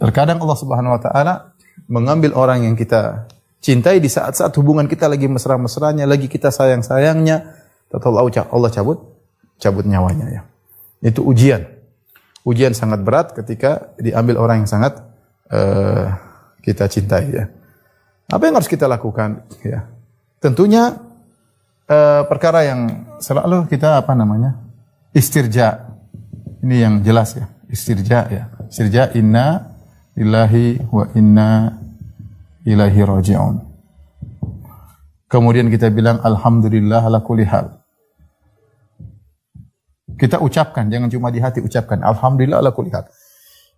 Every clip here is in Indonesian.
Terkadang Allah Subhanahu wa taala mengambil orang yang kita cintai di saat-saat hubungan kita lagi mesra-mesranya, lagi kita sayang-sayangnya, Allah cabut nyawanya ya. Itu ujian. Ujian sangat berat ketika diambil orang yang sangat kita cintai ya. Apa yang harus kita lakukan ya? Tentunya perkara yang selalu kita istirja. Ini yang jelas ya, istirja ya. Istirja inna lillahi wa inna ilaihi raji'un. Kemudian kita bilang alhamdulillah ala kulli hal. Kita ucapkan, jangan cuma di hati ucapkan alhamdulillah ala kulli hal.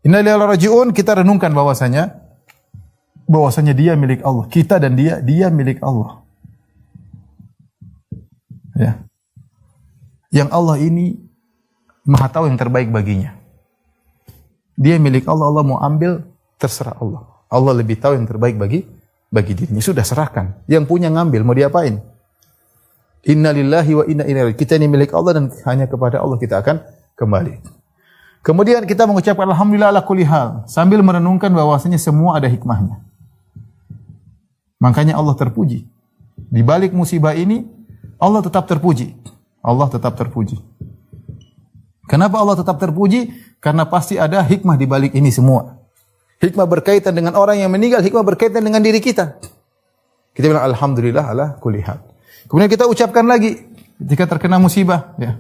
Inna lillahi raji'un, kita renungkan bahwasanya dia milik Allah, kita dan dia milik Allah. Ya. Yang Allah ini Maha tahu yang terbaik baginya. Dia milik Allah, Allah mau ambil terserah Allah. Allah lebih tahu yang terbaik bagi dirinya. Sudah serahkan. Yang punya ngambil, mau diapain? Inna lillahi wa inna ilaihi raji'un. Kita ini milik Allah dan hanya kepada Allah kita akan kembali. Kemudian kita mengucapkan alhamdulillah ala kulli hal sambil merenungkan bahwasanya semua ada hikmahnya. Makanya Allah terpuji. Di balik musibah ini Allah tetap terpuji. Allah tetap terpuji. Kenapa Allah tetap terpuji? Karena pasti ada hikmah di balik ini semua. Hikmah berkaitan dengan orang yang meninggal, hikmah berkaitan dengan diri kita. Kita bilang alhamdulillah ala kulli hal. Kemudian kita ucapkan lagi ketika terkena musibah ya.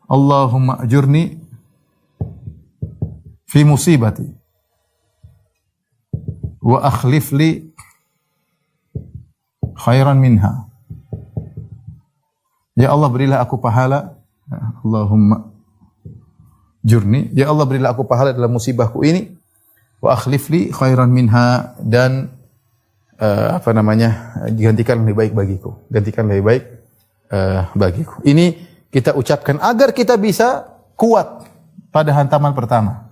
Allahumma ajurni fi musibati wa akhlif li khairan minha. Ya Allah berilah aku pahala. Allahumma jurni, ya Allah berilah aku pahala dalam musibahku ini, wa akhlif li khairan minha, dan gantikan lebih baik bagiku, gantikan lebih baik bagiku. Ini kita ucapkan agar kita bisa kuat pada hantaman pertama.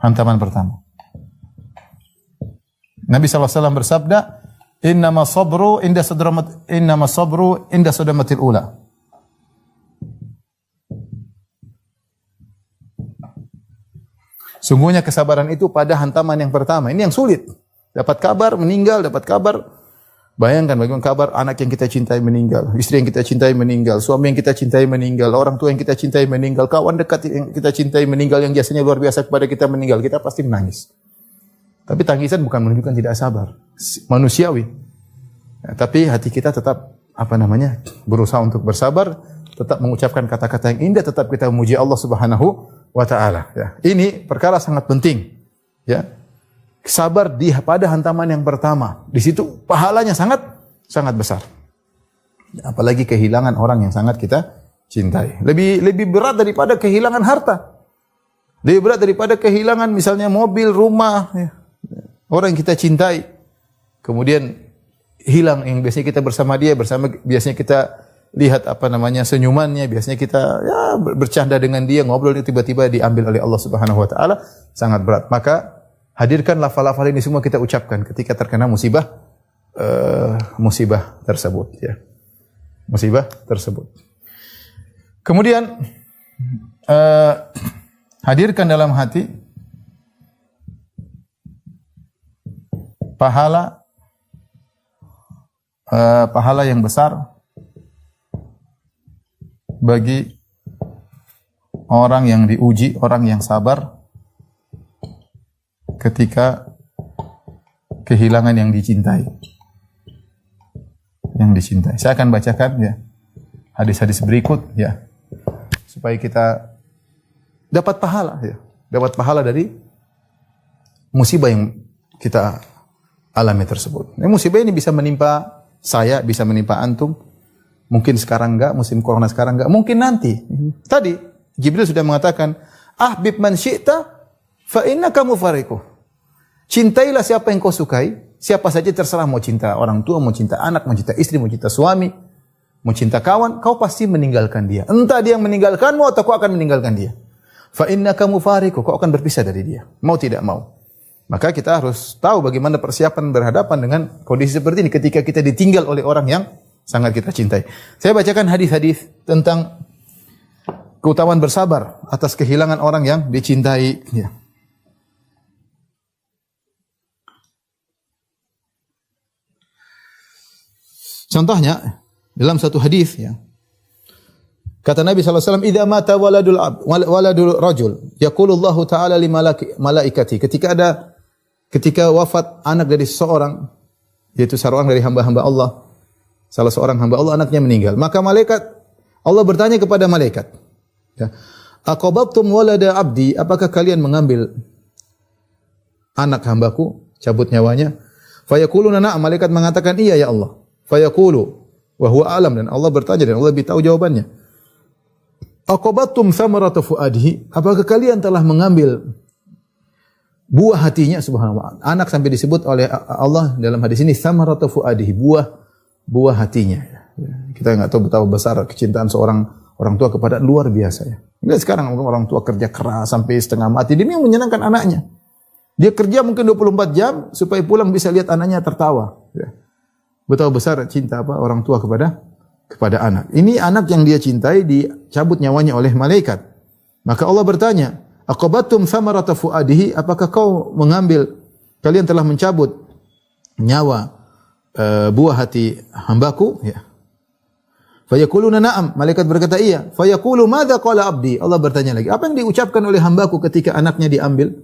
Hantaman pertama. Nabi SAW bersabda, Innama sabru inda sadamatil ula. Sungguhnya kesabaran itu pada hantaman yang pertama. Ini yang sulit. Dapat kabar meninggal, dapat kabar. Bayangkan bagaimana kabar anak yang kita cintai meninggal, istri yang kita cintai meninggal, suami yang kita cintai meninggal, orang tua yang kita cintai meninggal, kawan dekat yang kita cintai meninggal yang jasanya luar biasa kepada kita meninggal. Kita pasti menangis. Tapi tangisan bukan menunjukkan tidak sabar, manusiawi. Ya, tapi hati kita tetap berusaha untuk bersabar, tetap mengucapkan kata-kata yang indah, tetap kita memuji Allah Subhanahu wa taala. Ya. Ini perkara sangat penting. Ya. Sabar pada hantaman yang pertama. Di situ pahalanya sangat besar. Apalagi kehilangan orang yang sangat kita cintai. Lebih berat daripada kehilangan harta. Lebih berat daripada kehilangan misalnya mobil, rumah, ya. Orang yang kita cintai, kemudian hilang yang biasanya kita bersama dia, biasanya kita lihat senyumannya, biasanya kita bercanda dengan dia, ngobrol, tiba-tiba diambil oleh Allah Subhanahu wa taala, sangat berat. Maka hadirkan lafal-lafal ini semua kita ucapkan ketika terkena musibah tersebut ya. Musibah tersebut. Kemudian hadirkan dalam hati pahala yang besar bagi orang yang diuji, orang yang sabar ketika kehilangan yang dicintai. Yang dicintai. Saya akan bacakan ya hadis-hadis berikut ya supaya kita dapat pahala ya. Dapat pahala dari musibah yang kita alami tersebut. Musibah ini bisa menimpa saya, bisa menimpa antum. Mungkin sekarang enggak, musim corona sekarang enggak, mungkin nanti. Tadi Jibril sudah mengatakan, "Ahbib man syi'ta fa innaka mufariquh." Cintailah siapa yang kau sukai, siapa saja terserah, mau cinta orang tua, mau cinta anak, mau cinta istri, mau cinta suami, mau cinta kawan, kau pasti meninggalkan dia. Entah dia yang meninggalkanmu atau kau akan meninggalkan dia. Fa innaka mufariquh, kau akan berpisah dari dia, mau tidak mau. Maka kita harus tahu bagaimana persiapan berhadapan dengan kondisi seperti ini ketika kita ditinggal oleh orang yang sangat kita cintai. Saya bacakan hadis-hadis tentang keutamaan bersabar atas kehilangan orang yang dicintai. Ya. Contohnya dalam satu hadis, ya, kata Nabi SAW, "Idza mata waladul rajul, yaqulu Allah Ta'ala li malaikati." Ketika wafat anak dari seseorang, yaitu seorang dari hamba-hamba Allah, salah seorang hamba Allah anaknya meninggal, maka Allah bertanya kepada malaikat, ya, "Aqabtum walada abdi?" Apakah kalian mengambil anak hambaku, cabut nyawanya? Fayaquluna na'am, malaikat mengatakan, "Iya ya Allah." Fayaqulu wa huwa alam, dan Allah bertanya dan Allah lebih tahu jawabannya. Aqabattum samarata fuadihi, apakah kalian telah mengambil buah hatinya? Subhanallah. Anak sampai disebut oleh Allah dalam hadis ini samarata fuadihi, buah hatinya. Kita enggak tahu betapa besar kecintaan seorang orang tua kepada luar biasa, ya. Lihat sekarang orang tua kerja keras sampai setengah mati demi menyenangkan anaknya. Dia kerja mungkin 24 jam supaya pulang bisa lihat anaknya tertawa, ya. Betapa besar cinta orang tua kepada anak. Ini anak yang dia cintai dicabut nyawanya oleh malaikat. Maka Allah bertanya, "Aqabattum samarata fuadihi?" Apakah kalian telah mencabut nyawa buah hati hambaku? Ya. Fayaquluna na'am, malaikat berkata iya. Fayaqulu madza qala abdi? Allah bertanya lagi, apa yang diucapkan oleh hambaku ketika anaknya diambil?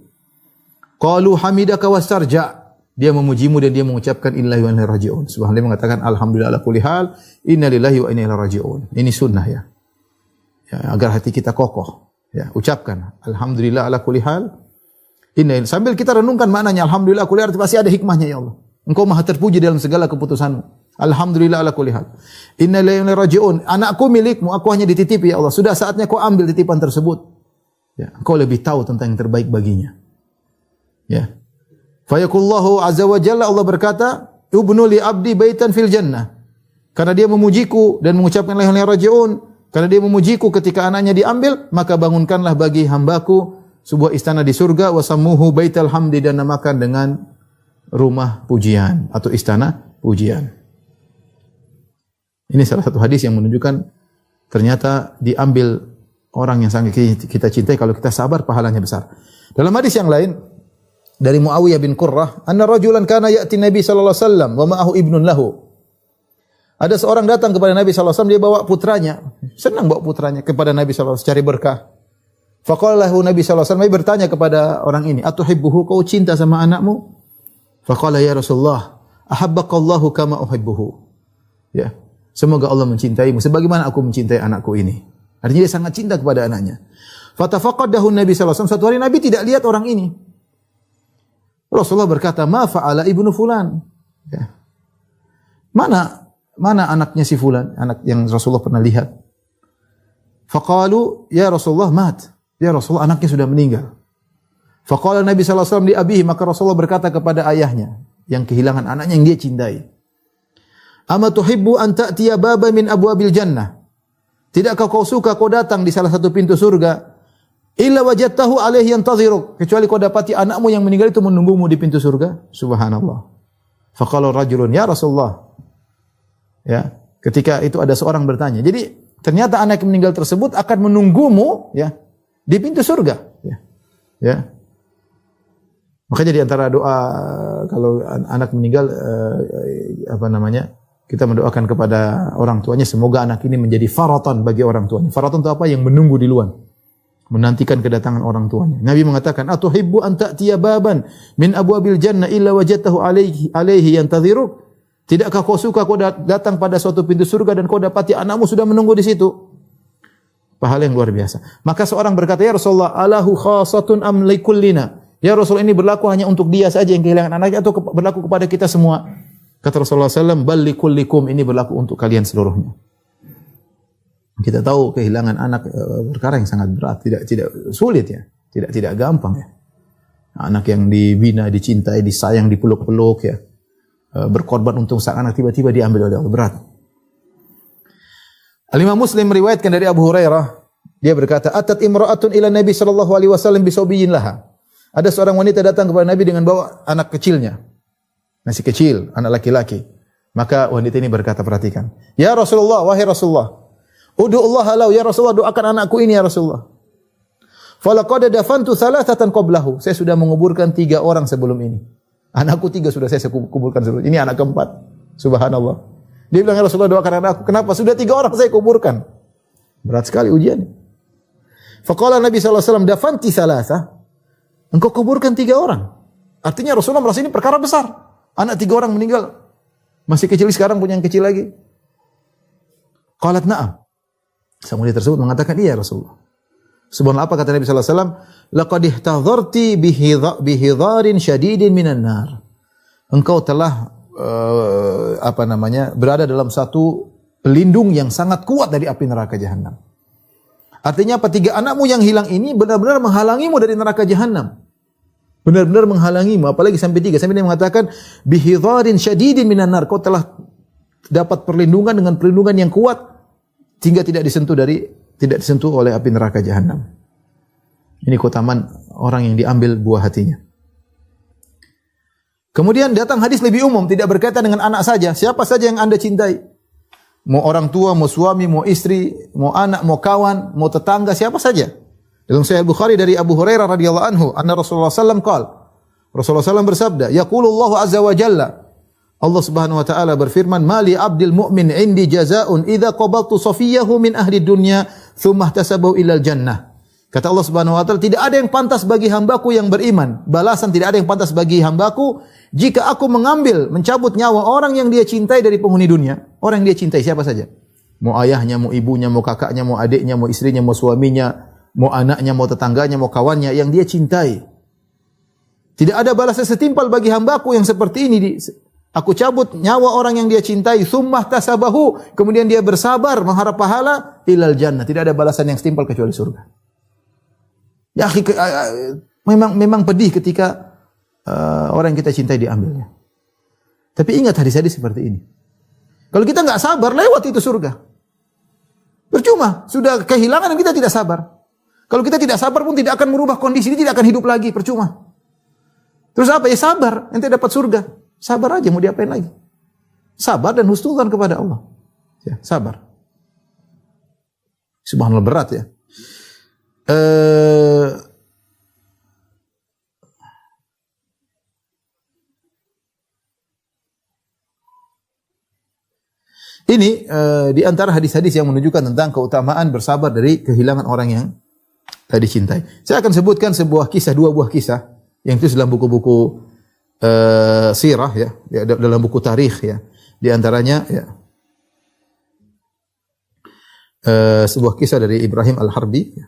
Qalu hamidaka wastarja. Dia memujimu dan dia mengucapkan inna lillahi wa inna ilaihi raji'un. Subhanallah, dia mengatakan alhamdulillah ala kulli hal, inna lillahi wa inna ilaihi raji'un. Ini sunnah, ya. Ya, agar hati kita kokoh. Ya, ucapkan alhamdulillah ala kulli hal. Sambil kita renungkan maknanya alhamdulillah ala kulli hal, pasti ada hikmahnya, ya Allah. Engkau Maha terpuji dalam segala keputusanmu. Alhamdulillah ala kulli hal. Inna lillahi wa inna ilaihi raji'un. Anakku milikmu, aku hanya dititipi, ya Allah. Sudah saatnya kau ambil titipan tersebut. Ya, engkau lebih tahu tentang yang terbaik baginya. Ya. Fayaqullahu azza wa jalla, Allah berkata, "Ubnu li abdi baitan fil jannah." Karena dia memujiku dan mengucapkan la ilaha raji'un, karena dia memujiku ketika anaknya diambil, maka bangunkanlah bagi hambaku sebuah istana di surga, wasammuhu baital hamdi, dan namakan dengan rumah pujian atau istana pujian. Ini salah satu hadis yang menunjukkan ternyata diambil orang yang sangat kita cintai, kalau kita sabar pahalanya besar. Dalam hadis yang lain dari Muawiyah bin Qurrah, anna rajulan kana ya'ti Nabi sallallahu alaihi wasallam wa ma'ahu ibnun lahu. Ada seorang datang kepada Nabi sallallahu alaihi wasallam, dia bawa putranya. Senang bawa putranya kepada Nabi sallallahu alaihi wasallam cari berkah. Faqala lahu Nabi sallallahu alaihi wasallam, bertanya kepada orang ini, "Atuhibbuhu, kau cinta sama anakmu?" Faqala ya Rasulullah, "Ahabbaqallahu kama uhibbuhu." Ya, semoga Allah mencintaimu sebagaimana aku mencintai anakku ini. Artinya dia sangat cinta kepada anaknya. Fatafaqadahu Nabi sallallahu alaihi wasallam, suatu hari Nabi tidak lihat orang ini. Rasulullah berkata, "Ma fa'ala ibnu fulan?" Ya. Mana anaknya si fulan, anak yang Rasulullah pernah lihat. Faqalu, "Ya Rasulullah mat." Ya Rasulullah, anaknya sudah meninggal. Faqala Nabi sallallahu alaihi wasallam li abihi, maka Rasulullah berkata kepada ayahnya yang kehilangan anaknya yang dia cintai, "Ama tuhibbu an ta'tiya baba min abwabil jannah?" Tidakkah kau suka kau datang di salah satu pintu surga, illa wajadtahu alaihi yantaziruk, kecuali kau dapati anakmu yang meninggal itu menunggumu di pintu surga? Subhanallah. Faqala rajulun, "Ya Rasulullah." Ya, ketika itu ada seorang bertanya. Jadi ternyata anak yang meninggal tersebut akan menunggumu, ya, di pintu surga, ya. Ya. Makanya di antara doa kalau anak meninggal kita mendoakan kepada orang tuanya semoga anak ini menjadi faratan bagi orang tuanya. Faratan itu apa? Yang menunggu di luar, menantikan kedatangan orang tuanya. Nabi mengatakan, "Atuhibbu an ta'tiya baban min abwabil jannah illa wajadtahu alaihi yantaziruk?" Tidakkah kau suka kau datang pada suatu pintu surga dan kau dapati anakmu sudah menunggu di situ? Pahala yang luar biasa. Maka seorang berkata, "Ya Rasulullah, alahu khasatun am likullina?" Ya Rasul, ini berlaku hanya untuk dia saja yang kehilangan anaknya atau berlaku kepada kita semua? Kata Rasulullah SAW, "Bal likullikum," ini berlaku untuk kalian seluruhnya. Kita tahu kehilangan anak perkara yang sangat berat, tidak sulit, ya, tidak gampang, ya. Anak yang dibina, dicintai, disayang, dipeluk-peluk, ya, berkorban untuk sang anak tiba-tiba diambil oleh Allah, berat. Al-Imam Muslim meriwayatkan dari Abu Hurairah, dia berkata, "Atat imra'atun ila Nabi sallallahu alaihi wasallam bisawbiyin laha." Ada seorang wanita datang kepada Nabi dengan bawa anak kecilnya, masih kecil, anak laki-laki. Maka wanita ini berkata, perhatikan, "Ya Rasulullah, wahai Rasulullah, Ud'u Allah lahu ya Rasulullah, doakan anakku ini ya Rasulullah. Falaqad dafantu thalathatan qablahu. Saya sudah menguburkan 3 orang sebelum ini. Anakku 3 sudah saya kuburkan sebelum ini. Ini anak keempat. Subhanallah. Dia bilang, ya Rasulullah doakan anakku. Kenapa? Sudah 3 orang saya kuburkan. Berat sekali ujian. Faqala Nabi SAW, dafanti thalatha. Engkau kuburkan 3 orang. Artinya Rasulullah merasa ini perkara besar. Anak 3 orang meninggal. Masih kecil sekarang punya yang kecil lagi. Qalat na'am. Sang wanita tersebut mengatakan, iya Rasulullah. Subhanallah, apa kata Nabi sallallahu alaihi wasallam? Laqad ihtadharti bihidharin syadidin minan nar. Engkau telah berada dalam satu pelindung yang sangat kuat dari api neraka jahanam. Artinya apa? 3 anakmu yang hilang ini benar-benar menghalangimu dari neraka jahanam. Benar-benar menghalangimu, apalagi sampai 3. Sampai dia mengatakan bihidharin syadidin minan nar. Kau telah dapat perlindungan dengan perlindungan yang kuat sehingga tidak disentuh oleh api neraka jahanam. Ini keutamaan orang yang diambil buah hatinya. Kemudian datang hadis lebih umum, tidak berkaitan dengan anak saja. Siapa saja yang Anda cintai. Mau orang tua, mau suami, mau istri, mau anak, mau kawan, mau tetangga, siapa saja. Dalam Sahih Bukhari dari Abu Hurairah radhiyallahu anhu, anna Rasulullah sallallahu alaihi wasallam qala. Rasulullah sallallahu bersabda, yaqulullahu azza wa jalla. Allah Subhanahu wa taala berfirman, "Mali 'abdil mu'min 'indi jazaa'un idza qabaltu safiyahu min ahli dunya, tsumma ihtasabahu ilal jannah." Kata Allah Subhanahu wa taala, tidak ada yang pantas bagi hambaku yang beriman. Balasan tidak ada yang pantas bagi hambaku jika aku mencabut nyawa orang yang dia cintai dari penghuni dunia. Orang yang dia cintai siapa saja? Mau ayahnya, mau ibunya, mau kakaknya, mau adiknya, mau istrinya, mau suaminya, mau anaknya, mau tetangganya, mau kawannya yang dia cintai. Tidak ada balasan setimpal bagi hambaku yang seperti ini. Aku cabut nyawa orang yang dia cintai, summah tasabahu, kemudian dia bersabar mengharap pahala, ilal jannah. Tidak ada balasan yang setimpal kecuali surga. Ya, memang pedih ketika orang yang kita cintai diambilnya. Tapi ingat hadis-hadis seperti ini. Kalau kita nggak sabar, lewat itu surga. Percuma, sudah kehilangan dan kita tidak sabar. Kalau kita tidak sabar pun tidak akan merubah kondisi ini, tidak akan hidup lagi, percuma. Terus apa? Ya sabar, nanti dapat surga. Sabar aja, mau diapain lagi? Sabar dan husnudzon kepada Allah. Ya, sabar. Subhanallah, berat ya. Ini di antara hadis-hadis yang menunjukkan tentang keutamaan bersabar dari kehilangan orang yang dicintai. Saya akan sebutkan sebuah kisah, 2 buah kisah yang itu dalam buku-buku sirah ya, dalam buku tarikh ya. Di antaranya ya sebuah kisah dari Ibrahim Al-Harbi ya.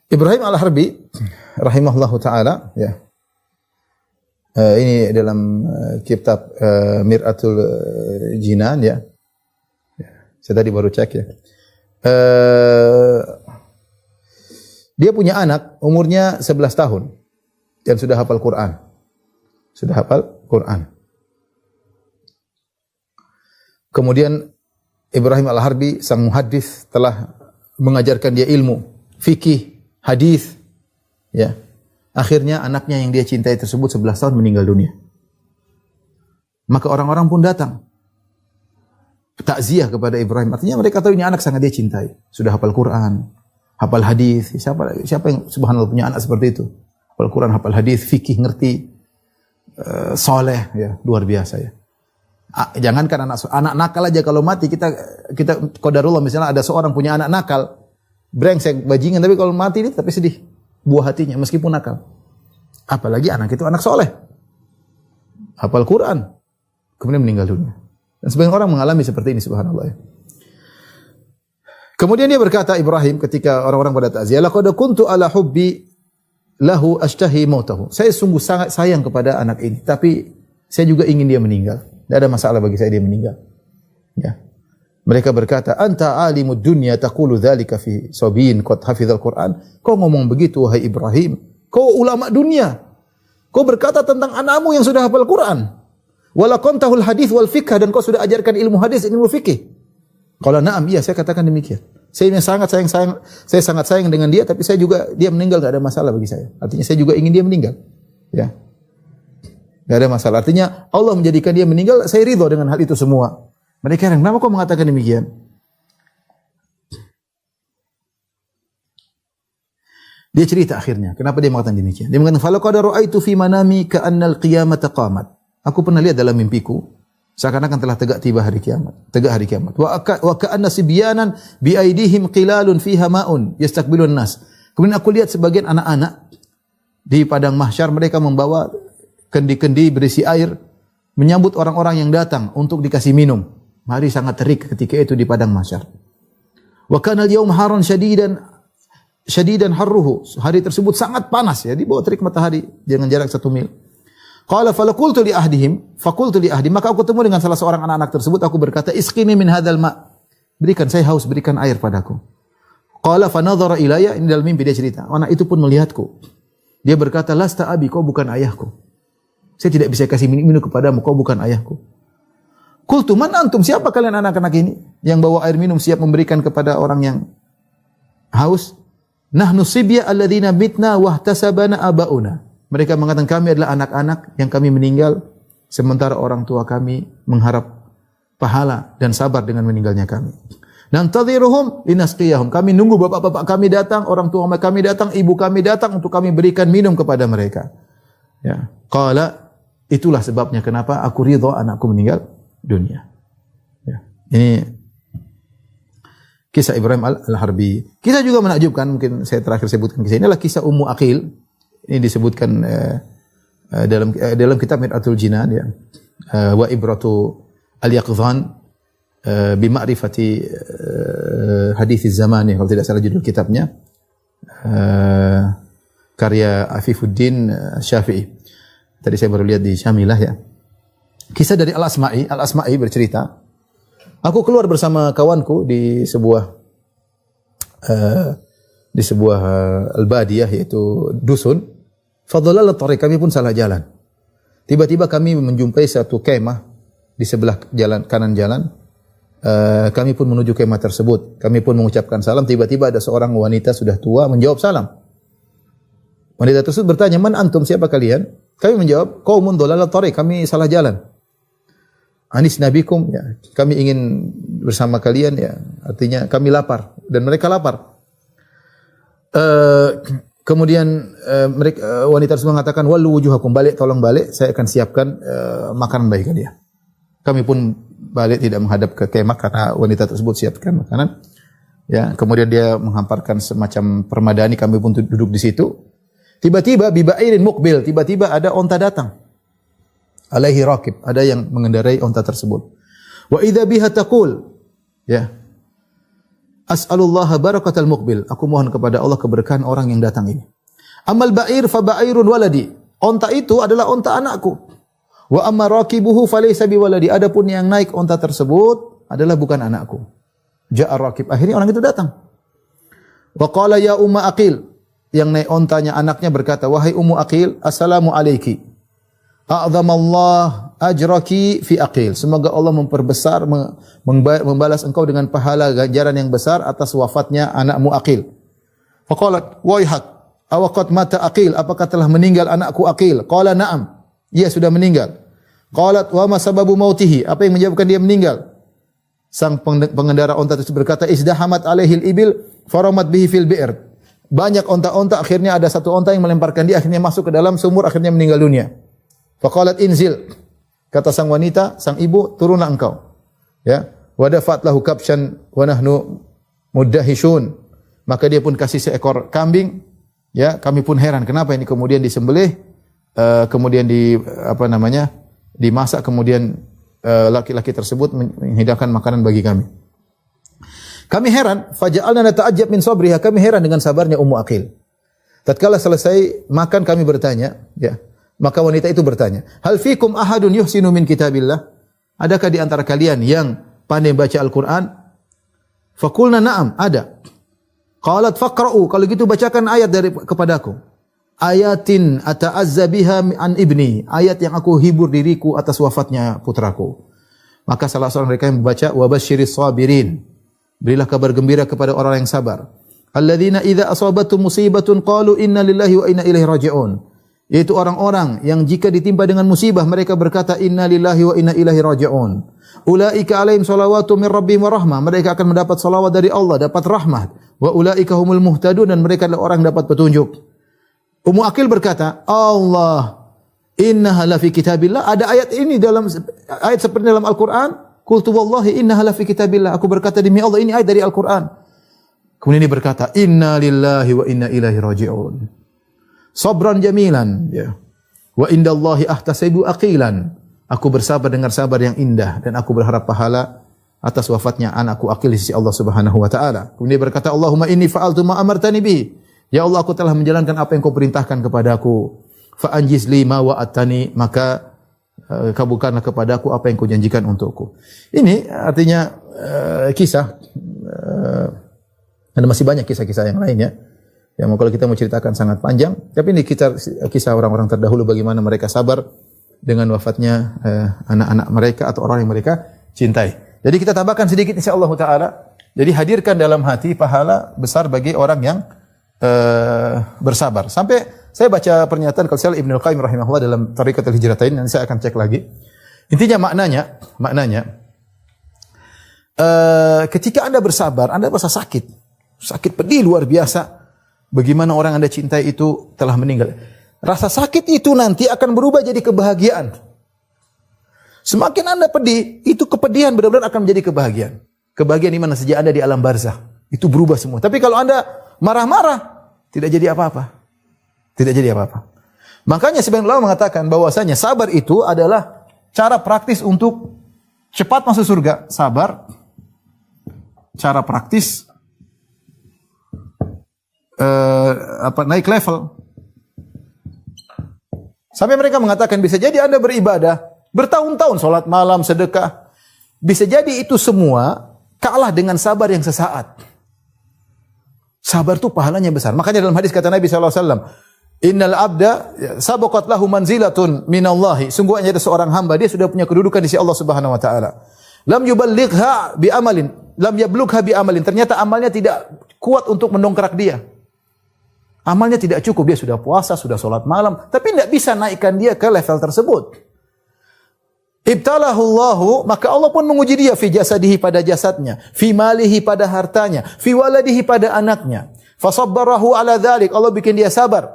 Ibrahim Al-Harbi rahimahullahu taala ya. Ini dalam kitab Mir'atul Jinan ya. Saya tadi baru cek ya. Dia punya anak umurnya 11 tahun dan sudah hafal Quran. Sudah hafal Quran. Kemudian Ibrahim Al-Harbi sang muhaddits telah mengajarkan dia ilmu fikih, hadis ya. Akhirnya anaknya yang dia cintai tersebut 11 tahun meninggal dunia. Maka orang-orang pun datang takziah kepada Ibrahim. Artinya mereka tahu ini anak sangat dia cintai. Sudah hafal Quran, hafal hadis. Siapa yang subhanallah punya anak seperti itu? Hafal Quran, hafal hadis, fikih ngerti, soleh ya, luar biasa ya. Jangankan anak nakal aja kalau mati kita qadarullah misalnya ada seorang punya anak nakal, brengsek, bajingan, tapi kalau mati dia tapi sedih. Buah hatinya meskipun nakal. Apalagi anak itu anak soleh. Hafal Quran. Kemudian meninggal dunia. Dan sebagian orang mengalami seperti ini subhanallah ya. Kemudian dia berkata Ibrahim ketika orang-orang pada takziah, laqad kuntu ala hubbi lahu ashtahi mautahu. Saya sungguh sangat sayang kepada anak ini, tapi saya juga ingin dia meninggal. Tidak ada masalah bagi saya dia meninggal. Ya. Mereka berkata, anta alimud dunya taqulu dzalika fi sabiyin qad hafizal Quran. Kau ngomong begitu wahai Ibrahim. Kau ulama dunia. Kau berkata tentang anakmu yang sudah hafal Quran. Wala qantahul hadis wal fiqh, dan kau sudah ajarkan ilmu hadis, ilmu fikih. Qala na'am, iya saya katakan demikian. Saya sangat sayang dengan dia, tapi dia meninggal enggak ada masalah bagi saya. Artinya saya juga ingin dia meninggal. Ya. Enggak ada masalah. Artinya Allah menjadikan dia meninggal, saya ridho dengan hal itu semua. Mereka heran, kenapa kau mengatakan demikian? Dia cerita akhirnya, kenapa dia mengatakan demikian? Dia mengatakan, "Falaqad ra'aitu fi manami ka'annal qiyamata qamat." Aku pernah lihat dalam mimpiku, seakan-akan telah tegak hari kiamat. Wa ka'anna sibyanan bi aidihim qilalun fiha ma'un yastaqbilun nas. Kemudian aku lihat sebagian anak-anak di padang mahsyar, mereka membawa kendi-kendi berisi air menyambut orang-orang yang datang untuk dikasih minum. Hari sangat terik ketika itu di padang mahsyar. Wa kana al-yawm haran syadidan harruhu. Hari tersebut sangat panas ya, di bawah terik matahari dengan jarak 1 mil. Qala faqultu li ahdi, maka aku ketemu dengan salah seorang anak-anak tersebut, aku berkata, "Isqini min hadzal ma." Berikan, saya haus, berikan air padaku. Qala fa nadhara ilayya, ini dalam mimpi dia cerita. Anak itu pun melihatku. Dia berkata, "Lasta abi, kau bukan ayahku. Saya tidak bisa kasih minum kepadamu, kau bukan ayahku." Qultu man antum, siapa kalian anak-anak ini yang bawa air minum siap memberikan kepada orang yang haus? Nahnu sibya alladzina mitna wahtasabana abauna. Mereka mengatakan kami adalah anak-anak yang kami meninggal sementara orang tua kami mengharap pahala dan sabar dengan meninggalnya kami. Nantadhiruhum linasqiyahum. Kami nunggu bapak-bapak kami datang, orang tua kami datang, ibu kami datang untuk kami berikan minum kepada mereka. Ya. Qala, itulah sebabnya kenapa aku ridha anakku meninggal dunia. Ya. Ini kisah Ibrahim al-Harbi. Kisah juga menakjubkan, mungkin saya terakhir sebutkan kisah ini adalah kisah Ummu Aqil. Ini disebutkan dalam kitab Mir'atul Jinan ya. Wa ibratu al-yaqdhan bi ma'rifati haditsiz zaman ya, kalau tidak salah judul kitabnya. Karya Afifuddin Syafi'i. Tadi saya baru lihat di Syamilah ya. Kisah dari Al-Asma'i bercerita, aku keluar bersama kawanku di sebuah al-badiyah, yaitu dusun. Fadhalal tariq, kami pun salah jalan. Tiba-tiba kami menjumpai satu kemah di sebelah kanan jalan. Kami pun menuju kemah tersebut. Kami pun mengucapkan salam. Tiba-tiba ada seorang wanita sudah tua menjawab salam. Wanita tersebut bertanya, "Man antum, siapa kalian?" Kami menjawab, "Qaumun dhalal tariq, kami salah jalan." "Anis nabikum," ya, kami ingin bersama kalian ya, artinya kami lapar dan mereka lapar. Kemudian wanita tersebut mengatakan, "Wallu wujuhakum, tolong balik, saya akan siapkan makanan bagi kalian." Kami pun balik tidak menghadap ke kemah karena wanita tersebut siapkan makanan. Ya, kemudian dia menghamparkan semacam permadani, kami pun duduk di situ. Tiba-tiba bibairin muqbil, tiba-tiba ada onta datang. Alaihi raqib, ada yang mengendarai onta tersebut. Wa idza biha taqul, ya. As'alullah barakatal muqbil. Aku mohon kepada Allah keberkahan orang yang datang ini. Amal ba'ir fa ba'irun waladi. Onta itu adalah onta anakku. Wa amma raqibuhu falaysa biwaladi. Adapun yang naik onta tersebut adalah bukan anakku. Ja'a raqib. Akhirnya orang itu datang. Wa qala ya Umma Aqil. Yang naik ontanya anaknya berkata, "Wahai Ummu Aqil, assalamu alayki. A'zamallah ajraki fi Aqil." Semoga Allah memperbesar, membalas engkau dengan pahala ganjaran yang besar atas wafatnya anakmu Aqil. Faqalat, "Waihak, awaqad mata Aqil? Apakah telah meninggal anakku Aqil?" Qala, "Na'am." Ia sudah meninggal. Qalat, "Wa ma sababu mautihi?" Apa yang menyebabkan dia meninggal? Sang pengendara onta tersebut berkata, "Izdahamat alaihil ibil faramat bihi fil bi'r." Banyak onta-onta, akhirnya ada satu onta yang melemparkan dia, akhirnya masuk ke dalam sumur, akhirnya meninggal dunia. Faqalat inzil. Kata sang wanita, sang ibu, "Turunlah engkau." Ya. Wa dafat lahu kabshan wa nahnu muddahishun. Maka dia pun kasih seekor kambing. Ya, kami pun heran kenapa ini kemudian disembelih, kemudian dimasak, kemudian laki-laki tersebut menghidangkan makanan bagi kami. Kami heran, faja'alna nata'ajjab min sabriha, kami heran dengan sabarnya Ummu Aqil. Tatkala selesai makan kami bertanya, ya. Maka wanita itu bertanya, "Hal fikum ahadun yuhsinu min kitabillah?" Adakah di antara kalian yang pandai baca Al-Qur'an? Faqulna na'am, ada. Qalat faqra'u, kalau gitu bacakan ayat kepadaku. Ayatin ata'azza biha an ibni, ayat yang aku hibur diriku atas wafatnya putraku. Maka salah seorang mereka yang membaca wa basyiris sabirin. Berilah kabar gembira kepada orang yang sabar. Alladzina idza asabatum musibatun qalu inna lillahi wa inna ilaihi raji'un. Yaitu orang-orang yang jika ditimpa dengan musibah mereka berkata inna lillahi wa inna ilaihi raji'un. Ulaika alaihim salawatu min rabbihim wa rahmah. Mereka akan mendapat salawat dari Allah, dapat rahmat. Wa ulaika humul muhtadun, dan mereka adalah orang yang dapat petunjuk. Ummu Aqil berkata, Allah, innaha la fi kitabillah. Ada ayat ini dalam ayat seperti dalam Al-Qur'an. Qultu wallahi innaha la fi kitabillah. Aku berkata demi Allah ini ayat dari Al-Qur'an. Kemudian dia berkata, inna lillahi wa inna ilaihi raji'un. Sabran jamilan, ya. Wa indallahi ahtasibu aqilan. Aku bersabar dengan sabar yang indah dan aku berharap pahala atas wafatnya anakku Aqil di sisi Allah Subhanahu wa taala. Kemudian dia berkata, Allahumma inni fa'altu ma amartani bihi. Ya Allah, aku telah menjalankan apa yang kau perintahkan kepadaku. Fa anjiz li ma wa'atani, maka kabulkanlah kepadaku apa yang kau janjikan untukku. Ini artinya kisah ada masih banyak kisah-kisah yang lain ya. Yang kalau kita mau ceritakan sangat panjang, tapi ini kisah orang-orang terdahulu bagaimana mereka sabar dengan wafatnya anak-anak mereka atau orang yang mereka cintai. Jadi kita tambahkan sedikit insyaallah taala. Jadi hadirkan dalam hati pahala besar bagi orang yang bersabar. Sampai saya baca pernyataan Qaul Ibnu Al-Qayyim rahimahullah dalam Thariqatul Hijratain, dan saya akan cek lagi. Intinya maknanya ketika Anda bersabar, Anda merasa sakit pedih luar biasa. Bagaimana orang Anda cintai itu telah meninggal. Rasa sakit itu nanti akan berubah jadi kebahagiaan. Semakin Anda pedih, itu kepedihan benar-benar akan menjadi kebahagiaan. Kebahagiaan di mana sejak Anda di alam barzah. Itu berubah semua. Tapi kalau Anda marah-marah, tidak jadi apa-apa. Tidak jadi apa-apa. Makanya sebagian ulama mengatakan bahwasanya sabar itu adalah cara praktis untuk cepat masuk surga. Sabar, cara praktis naik level. Sampai mereka mengatakan bisa jadi Anda beribadah bertahun-tahun, salat malam, sedekah. Bisa jadi itu semua kalah dengan sabar yang sesaat. Sabar itu pahalanya besar. Makanya dalam hadis kata Nabi SAW, Innal abda sabaqat lahu manzilatun minallahi. Sungguhnya ada seorang hamba, dia sudah punya kedudukan di sisi Allah Subhanahu wa taala. Lam yuballighha bi amalin, lam yablugha bi amalin. Ternyata amalnya tidak kuat untuk mendongkrak dia. Amalnya tidak cukup, dia sudah puasa, sudah salat malam, tapi tidak bisa naikkan dia ke level tersebut. Ibtalahu Allahu, maka Allah pun menguji dia fi jasadihi, pada jasadnya, fi malihi, pada hartanya, fi waladihi, pada anaknya. Fasabbarahu ala dzalik, Allah bikin dia sabar.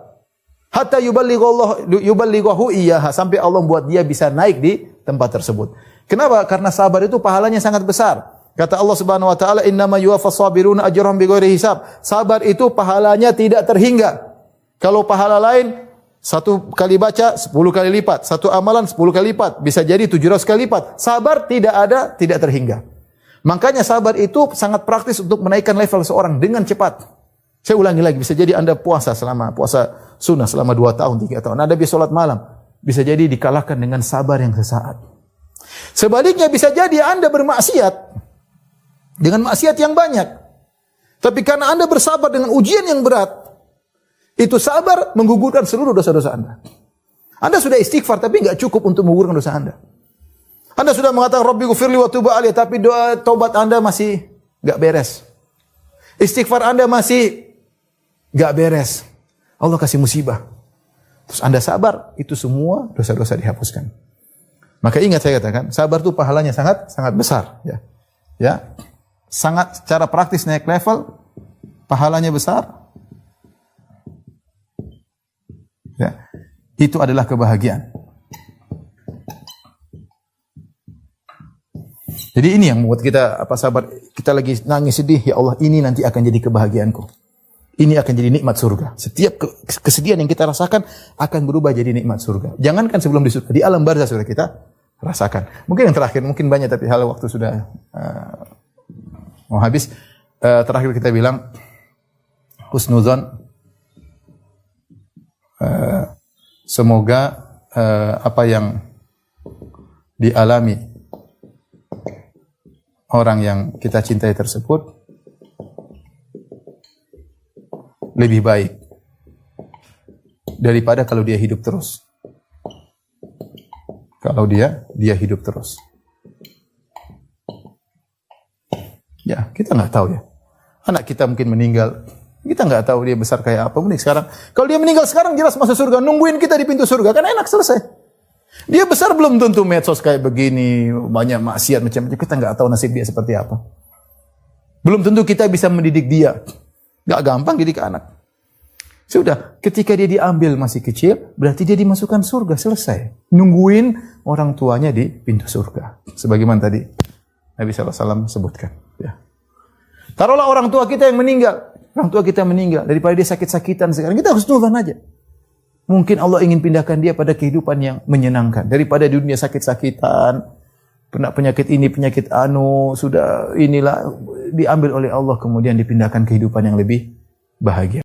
Hatta yuballighahu iyyaha, sampai Allah membuat dia bisa naik di tempat tersebut. Kenapa? Karena sabar itu pahalanya sangat besar. Kata Allah Subhanahu wa taala, "Innama yuwaffas sabiruna ajrahum bighairi hisab." Sabar itu pahalanya tidak terhingga. Kalau pahala lain 1 kali baca 10 kali lipat, 1 amalan 10 kali lipat, bisa jadi 700 kali lipat. Sabar tidak terhingga. Makanya sabar itu sangat praktis untuk menaikkan level seorang dengan cepat. Saya ulangi lagi, bisa jadi Anda puasa sunnah selama 2 tahun, 3 tahun. Anda bisa salat malam, bisa jadi dikalahkan dengan sabar yang sesaat. Sebaliknya bisa jadi Anda bermaksiat dengan maksiat yang banyak. Tapi karena Anda bersabar dengan ujian yang berat, itu sabar menggugurkan seluruh dosa-dosa Anda. Anda sudah istighfar tapi enggak cukup untuk menggugurkan dosa Anda. Anda sudah mengatakan Rabbi ghfirli wa tub alayya, tapi doa taubat Anda masih enggak beres. Istighfar Anda masih enggak beres. Allah kasih musibah. Terus Anda sabar, itu semua dosa-dosa dihapuskan. Maka ingat saya katakan, sabar itu pahalanya sangat besar, ya. Ya. Sangat secara praktis naik level, pahalanya besar. Ya. Itu adalah kebahagiaan. Jadi ini yang membuat kita sabar. Kita lagi nangis sedih, ya Allah, ini nanti akan jadi kebahagiaanku. Ini akan jadi nikmat surga. Setiap kesedihan yang kita rasakan akan berubah jadi nikmat surga. Jangankan sebelum di surga, di alam barzah sudah kita rasakan. Mungkin yang terakhir, mungkin banyak tapi hal waktu sudah mau habis. Terakhir kita bilang husnuzon. Semoga apa yang dialami orang yang kita cintai tersebut lebih baik daripada kalau dia hidup terus. Kalau dia hidup terus. Ya, kita nggak tahu ya. Anak kita mungkin meninggal, kita nggak tahu dia besar kayak apa. Mending sekarang, kalau dia meninggal sekarang jelas masuk surga, nungguin kita di pintu surga, kan enak, selesai. Dia besar belum tentu medsos kayak begini, banyak maksiat macam-macam, kita nggak tahu nasib dia seperti apa. Belum tentu kita bisa mendidik dia. Nggak gampang didik anak. Sudah, ketika dia diambil masih kecil, berarti dia dimasukkan surga, selesai. Nungguin orang tuanya di pintu surga. Sebagaimana tadi Nabi SAW sebutkan. Ya. Taruhlah orang tua kita yang meninggal. Orang tua kita meninggal. Daripada dia sakit-sakitan sekarang, kita harus nurun aja. Mungkin Allah ingin pindahkan dia pada kehidupan yang menyenangkan. Daripada dunia sakit-sakitan, kena penyakit ini, penyakit anu, sudah inilah diambil oleh Allah, kemudian dipindahkan kehidupan yang lebih bahagia.